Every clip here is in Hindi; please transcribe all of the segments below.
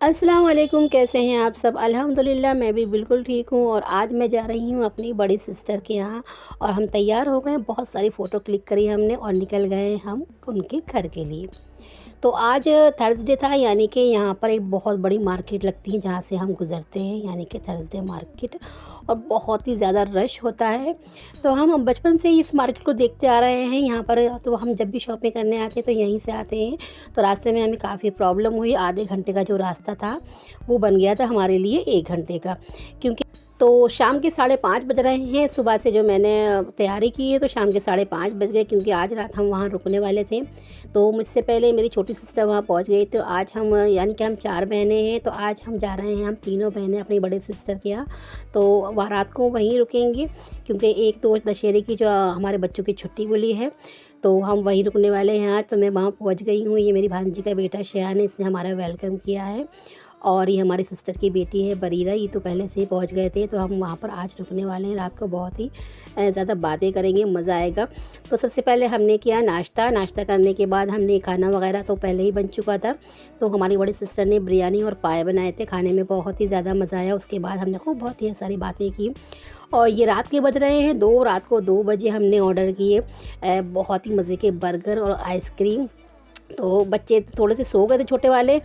अस्सलाम वालेकुम, कैसे हैं आप सब? अल्हम्दुलिल्लाह मैं भी बिल्कुल ठीक हूँ। और आज मैं जा रही हूँ अपनी बड़ी सिस्टर के यहाँ और हम तैयार हो गए। बहुत सारी फ़ोटो क्लिक करी हमने और निकल गए हम उनके घर के लिए। तो आज थर्सडे था, यानी कि यहाँ पर एक बहुत बड़ी मार्केट लगती है जहाँ से हम गुज़रते हैं, यानी कि थर्सडे मार्केट। और बहुत ही ज़्यादा रश होता है। तो हम बचपन से ही इस मार्केट को देखते आ रहे हैं यहाँ पर। तो हम जब भी शॉपिंग करने आते हैं तो यहीं से आते हैं। तो रास्ते में हमें काफ़ी प्रॉब्लम हुई। आधे घंटे का जो रास्ता था वो बन गया था हमारे लिए 1 घंटे का, क्योंकि तो शाम के 5:30 बज रहे हैं। सुबह से जो मैंने तैयारी की है तो शाम के 5:30 बज गए, क्योंकि आज रात हम वहाँ रुकने वाले थे। तो मुझसे पहले मेरी छोटी सिस्टर वहाँ पहुँच गई। तो आज हम, यानी कि हम 4 बहनें हैं, तो आज हम जा रहे हैं, हम तीनों बहनें अपनी बड़ी सिस्टर के यहाँ। तो वहाँ रात को वहीं रुकेंगे, क्योंकि एक तो दशहरे की जो हमारे बच्चों की छुट्टी बोली है, तो हम वहीं रुकने वाले हैं आज। तो मैं वहाँ पहुँच गई हूँ। ये मेरी भांजी का बेटा शयान है, इसने हमारा वेलकम किया है। और ये हमारी सिस्टर की बेटी है बरीरा, ये तो पहले से ही पहुंच गए थे। तो हम वहाँ पर आज रुकने वाले हैं रात को। बहुत ही ज़्यादा बातें करेंगे, मज़ा आएगा। तो सबसे पहले हमने किया नाश्ता करने के बाद हमने खाना वगैरह तो पहले ही बन चुका था। तो हमारी बड़ी सिस्टर ने बिरयानी और पाए बनाए थे, खाने में बहुत ही ज़्यादा मज़ा आया। उसके बाद हमने खूब बहुत ढेर सारी बातें की। और ये रात के बज रहे हैं 2, रात को 2 बजे हमने ऑर्डर किए बहुत ही मज़े के बर्गर और आइसक्रीम। तो बच्चे थोड़े से सो गए थे छोटे वाले,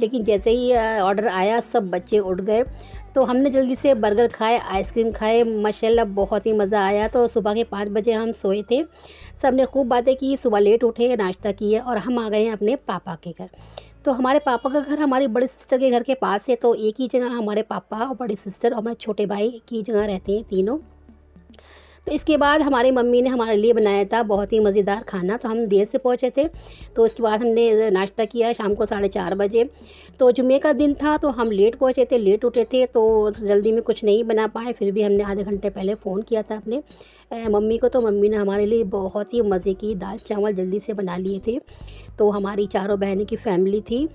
लेकिन जैसे ही ऑर्डर आया सब बच्चे उठ गए। तो हमने जल्दी से बर्गर खाए, आइसक्रीम खाए, माशाल्लाह बहुत ही मज़ा आया। तो सुबह के 5 बजे हम सोए थे। सब ने खूब बातें की, सुबह लेट उठे, नाश्ता किए और हम आ गए हैं अपने पापा के घर। तो हमारे पापा का घर हमारी बड़ी सिस्टर के घर के पास है। तो एक ही जगह हमारे पापा और बड़ी सिस्टर और हमारे छोटे भाई एक ही जगह रहते हैं तीनों। तो इसके बाद हमारी मम्मी ने हमारे लिए बनाया था बहुत ही मज़ेदार खाना। तो हम देर से पहुँचे थे। तो उसके बाद हमने नाश्ता किया शाम को 4:30 बजे। तो जुम्मे का दिन था तो हम लेट पहुँचे थे, लेट उठे थे, तो जल्दी में कुछ नहीं बना पाए। फिर भी हमने आधे घंटे पहले फ़ोन किया था अपने मम्मी को। तो मम्मी ने हमारे लिए बहुत ही मज़े की दाल चावल जल्दी से बना लिए थे। तो हमारी चारों बहनों की फ़ैमिली थी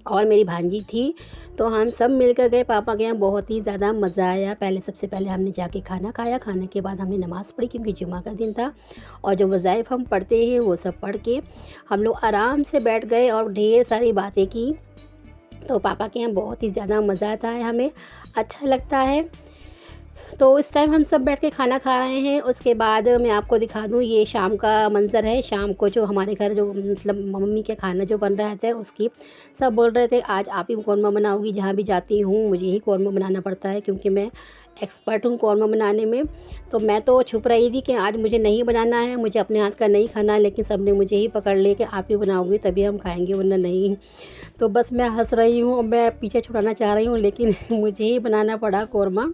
और मेरी भांजी थी। तो हम सब मिलकर गए पापा के यहाँ, बहुत ही ज़्यादा मज़ा आया। सबसे पहले हमने जाके खाना खाया, खाने के बाद हमने नमाज़ पढ़ी, क्योंकि जुमा का दिन था। और जो वज़ाइफ हम पढ़ते हैं वो सब पढ़ के हम लोग आराम से बैठ गए और ढेर सारी बातें की। तो पापा के यहाँ बहुत ही ज़्यादा मज़ा आता है, हमें अच्छा लगता है। तो इस टाइम हम सब बैठ के खाना खा रहे हैं। उसके बाद मैं आपको दिखा दूँ, ये शाम का मंज़र है। शाम को जो हमारे घर जो मतलब मम्मी के खाना जो बन रहा था उसकी सब बोल रहे थे आज आप ही कौरमा बनाओगी। जहाँ भी जाती हूँ मुझे ही कौरमा बनाना पड़ता है, क्योंकि मैं एक्सपर्ट हूँ कौरमा बनाने में। तो मैं तो छुप रही थी कि आज मुझे नहीं बनाना है, मुझे अपने हाथ का नहीं खाना है, लेकिन सब ने मुझे ही पकड़ लिया कि आप ही बनाओगी तभी हम खाएँगे, वरना नहीं। तो बस मैं हँस रही हूँ, मैं पीछे छुड़ाना चाह रही हूँ, लेकिन मुझे ही बनाना पड़ा कौरमा।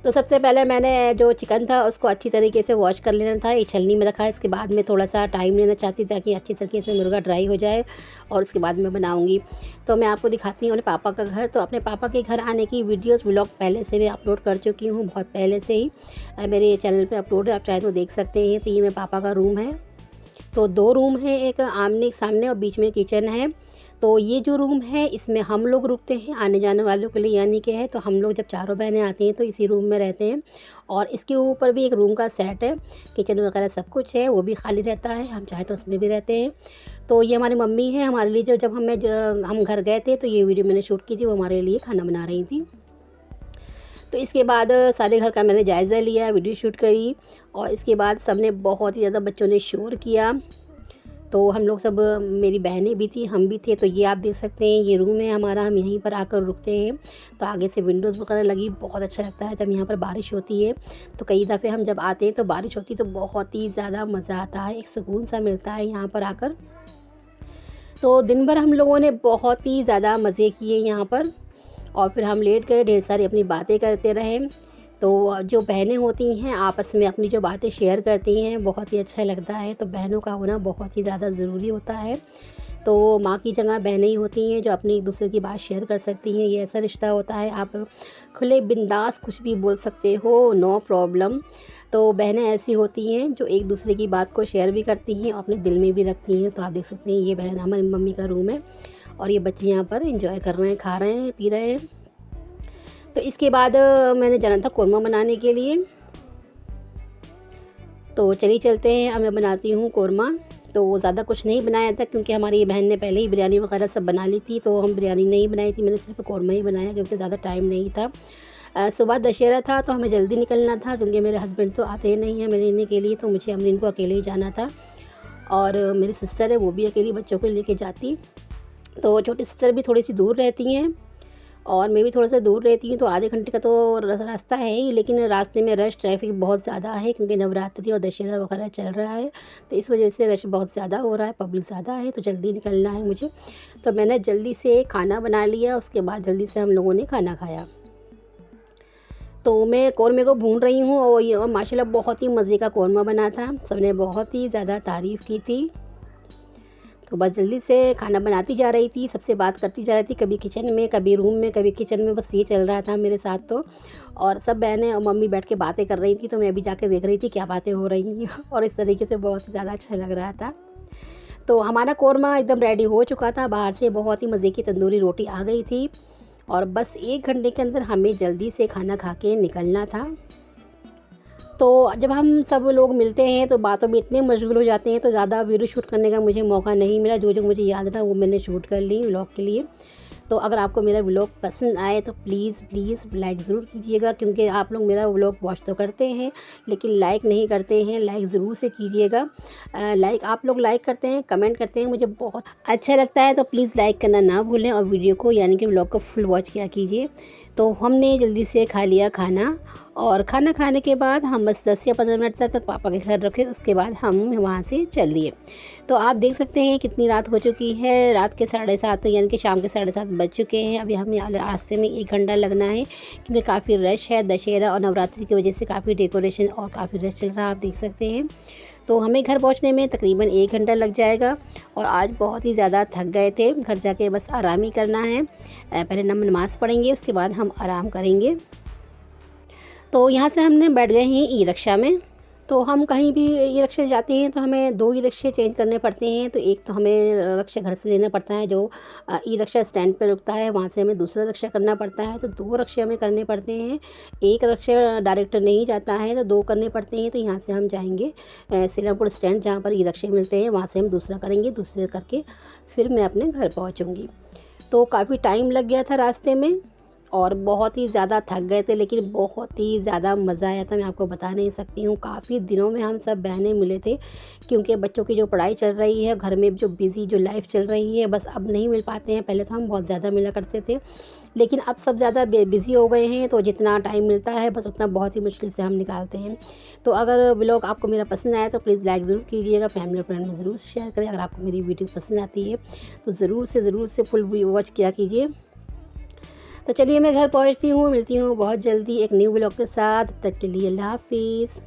तो सबसे पहले मैंने जो चिकन था उसको अच्छी तरीके से वॉश कर लेना था, एक छलनी में रखा। इसके बाद मैं थोड़ा सा टाइम लेना चाहती ताकि अच्छी तरीके से मुर्गा ड्राई हो जाए और उसके बाद मैं बनाऊंगी। तो मैं आपको दिखाती हूँ अपने पापा का घर। तो अपने पापा के घर आने की वीडियोस व्लॉग पहले से मैं अपलोड कर चुकी हूँ, बहुत पहले से ही मेरे चैनल पे अपलोड है, आप चाहे तो देख सकते हैं। तो ये मेरे पापा का रूम है। तो 2 रूम है, एक आमने सामने और बीच में किचन है। तो ये जो रूम है इसमें हम लोग रुकते हैं आने जाने वालों के लिए, यानी कि है। तो हम लोग जब चारों बहनें आती हैं तो इसी रूम में रहते हैं। और इसके ऊपर भी एक रूम का सेट है, किचन वगैरह सब कुछ है, वो भी खाली रहता है, हम चाहे तो उसमें भी रहते हैं। तो ये हमारी मम्मी है, हमारे लिए जो जब हम घर गए थे तो ये वीडियो मैंने शूट की थी, वो हमारे लिए खाना बना रही थी। तो इसके बाद सारे घर का मैंने जायज़ा लिया, वीडियो शूट करी। और इसके बाद सब ने बहुत ही ज़्यादा बच्चों ने शोर किया। तो हम लोग सब, मेरी बहनें भी थी, हम भी थे। तो ये आप देख सकते हैं, ये रूम है हमारा, हम यहीं पर आकर रुकते हैं। तो आगे से विंडोज़ वगैरह लगी, बहुत अच्छा लगता है जब यहाँ पर बारिश होती है। तो कई दफ़े हम जब आते हैं तो बारिश होती है तो बहुत ही ज़्यादा मज़ा आता है, एक सुकून सा मिलता है यहाँ पर आकर। तो दिन भर हम लोगों ने बहुत ही ज़्यादा मज़े किए यहाँ पर। और फिर हम लेट गए, ढेर सारी अपनी बातें करते रहे। तो जो बहनें होती हैं आपस में अपनी जो बातें शेयर करती हैं, बहुत ही अच्छा लगता है। तो बहनों का होना बहुत ही ज़्यादा ज़रूरी होता है। तो माँ की जगह बहनें ही होती हैं जो अपनी एक दूसरे की बात शेयर कर सकती हैं। ये ऐसा रिश्ता होता है, आप खुले बिंदास कुछ भी बोल सकते हो, नो प्रॉब्लम। तो बहनें ऐसी होती हैं जो एक दूसरे की बात को शेयर भी करती हैं और अपने दिल में भी रखती हैं। तो आप देख सकते हैं, ये बहन हमारी मम्मी का रूम है और ये बच्चे यहाँ पर एंजॉय कर रहे हैं, खा रहे हैं, पी रहे हैं। तो इसके बाद मैंने जाना था कौरमा बनाने के लिए। तो चलिए चलते हैं, अब मैं बनाती हूँ कौरमा। तो ज़्यादा कुछ नहीं बनाया था क्योंकि हमारी बहन ने पहले ही बिरयानी वगैरह सब बना ली थी, तो हम बिरयानी नहीं बनाई थी, मैंने सिर्फ कौरमा ही बनाया क्योंकि ज़्यादा टाइम नहीं था। सुबह दशहरा था तो हमें जल्दी निकलना था क्योंकि मेरे हस्बैंड तो आते ही नहीं हैं मिलने के लिए, तो मुझे अमरीन को अकेले ही जाना था। और मेरी सिस्टर है वो भी अकेली बच्चों को लेके जाती, तो छोटी सिस्टर भी थोड़ी सी दूर रहती हैं और मैं भी थोड़ा-सा दूर रहती हूँ, तो आधे घंटे का तो रास्ता है ही, लेकिन रास्ते में रश ट्रैफ़िक बहुत ज़्यादा है क्योंकि नवरात्रि और दशहरा वगैरह चल रहा है, तो इस वजह से रश बहुत ज़्यादा हो रहा है, पब्लिक ज़्यादा है, तो जल्दी निकलना है मुझे। तो मैंने जल्दी से खाना बना लिया, उसके बाद जल्दी से हम लोगों ने खाना खाया। तो मैं कौरमे को भून रही हूँ और ये माशाल्लाह बहुत ही मज़े का कौरमा बना था, सबने बहुत ही ज़्यादा तारीफ़ की थी। तो बस जल्दी से खाना बनाती जा रही थी, सबसे बात करती जा रही थी, कभी किचन में, कभी रूम में, कभी किचन में, बस ये चल रहा था मेरे साथ तो। और सब बहनें और मम्मी बैठ के बातें कर रही थी, तो मैं भी जाके देख रही थी क्या बातें हो रही हैं और इस तरीके से बहुत ज़्यादा अच्छा लग रहा था। तो हमारा कौरमा एकदम रेडी हो चुका था, बाहर से बहुत ही मज़े की तंदूरी रोटी आ गई थी और बस 1 घंटे के अंदर हमें जल्दी से खाना खा के निकलना था। तो जब हम सब लोग मिलते हैं तो बातों में इतने मशगूल हो जाते हैं, तो ज़्यादा वीडियो शूट करने का मुझे मौका नहीं मिला। जो मुझे याद था वो मैंने शूट कर ली व्लॉग के लिए। तो अगर आपको मेरा व्लॉग पसंद आए तो प्लीज़ लाइक ज़रूर कीजिएगा, क्योंकि आप लोग मेरा व्लॉग वॉच तो करते हैं लेकिन लाइक नहीं करते हैं। लाइक ज़रूर से कीजिएगा। लाइक आप लोग लाइक करते हैं, कमेंट करते हैं, मुझे बहुत अच्छा लगता है, तो प्लीज़ लाइक करना ना भूलें और वीडियो को यानी कि व्लॉग को फुल वॉच किया कीजिए। तो हमने जल्दी से खा लिया खाना और खाना खाने के बाद हम बस 10 या 15 मिनट तक पापा के घर रुके, उसके बाद हम वहाँ से चल दिए। तो आप देख सकते हैं कितनी रात हो चुकी है, रात के 7:30 यानी कि शाम के 7:30 बज चुके हैं। अभी हमें रास्ते में 1 घंटा लगना है क्योंकि काफ़ी रश है, दशहरा और नवरात्रि की वजह से काफ़ी डेकोरेशन और काफ़ी रश चल रहा है, आप देख सकते हैं। तो हमें घर पहुंचने में तकरीबन 1 घंटा लग जाएगा और आज बहुत ही ज़्यादा थक गए थे, घर जाके बस आराम ही करना है। पहले नमाज़ पढ़ेंगे, उसके बाद हम आराम करेंगे। तो यहाँ से हमने बैठ गए हैं ई रिक्शा में। तो हम कहीं भी ई रिक्शा से जाते हैं तो हमें 2 ई रिक्शे चेंज करने पड़ते हैं। तो एक तो हमें रिक्शा घर से लेना पड़ता है जो ई रिक्शा स्टैंड पे रुकता है, वहाँ से हमें दूसरा रिक्शा करना पड़ता है। तो 2 रिक्शे हमें करने पड़ते हैं, एक रिक्शा डायरेक्ट नहीं जाता है तो 2 करने पड़ते हैं। तो यहाँ से हम जाएंगे सीलमपुर स्टैंड, जहाँ पर ई रिक्शे मिलते हैं, वहाँ से हम दूसरा करेंगे, दूसरे करके फिर मैं अपने घर पहुँचूँगी। तो काफ़ी टाइम लग गया था रास्ते में और बहुत ही ज़्यादा थक गए थे, लेकिन बहुत ही ज़्यादा मज़ा आया था, मैं आपको बता नहीं सकती हूँ। काफ़ी दिनों में हम सब बहनें मिले थे क्योंकि बच्चों की जो पढ़ाई चल रही है, घर में जो बिज़ी जो लाइफ चल रही है, बस अब नहीं मिल पाते हैं। पहले तो हम बहुत ज़्यादा मिला करते थे, लेकिन अब सब ज़्यादा बिज़ी हो गए हैं, तो जितना टाइम मिलता है बस उतना बहुत ही मुश्किल से हम निकालते हैं। तो अगर व्लॉग आपको मेरा पसंद आया तो प्लीज़ लाइक ज़रूर कीजिएगा, फैमिली फ्रेंड में ज़रूर शेयर करें। अगर आपको मेरी वीडियो पसंद आती है तो ज़रूर से फुल वॉच किया कीजिए। तो चलिए मैं घर पहुंचती हूँ, मिलती हूँ बहुत जल्दी एक न्यू व्लॉग के साथ। तब तक के लिए अल्लाह हाफ़िज़।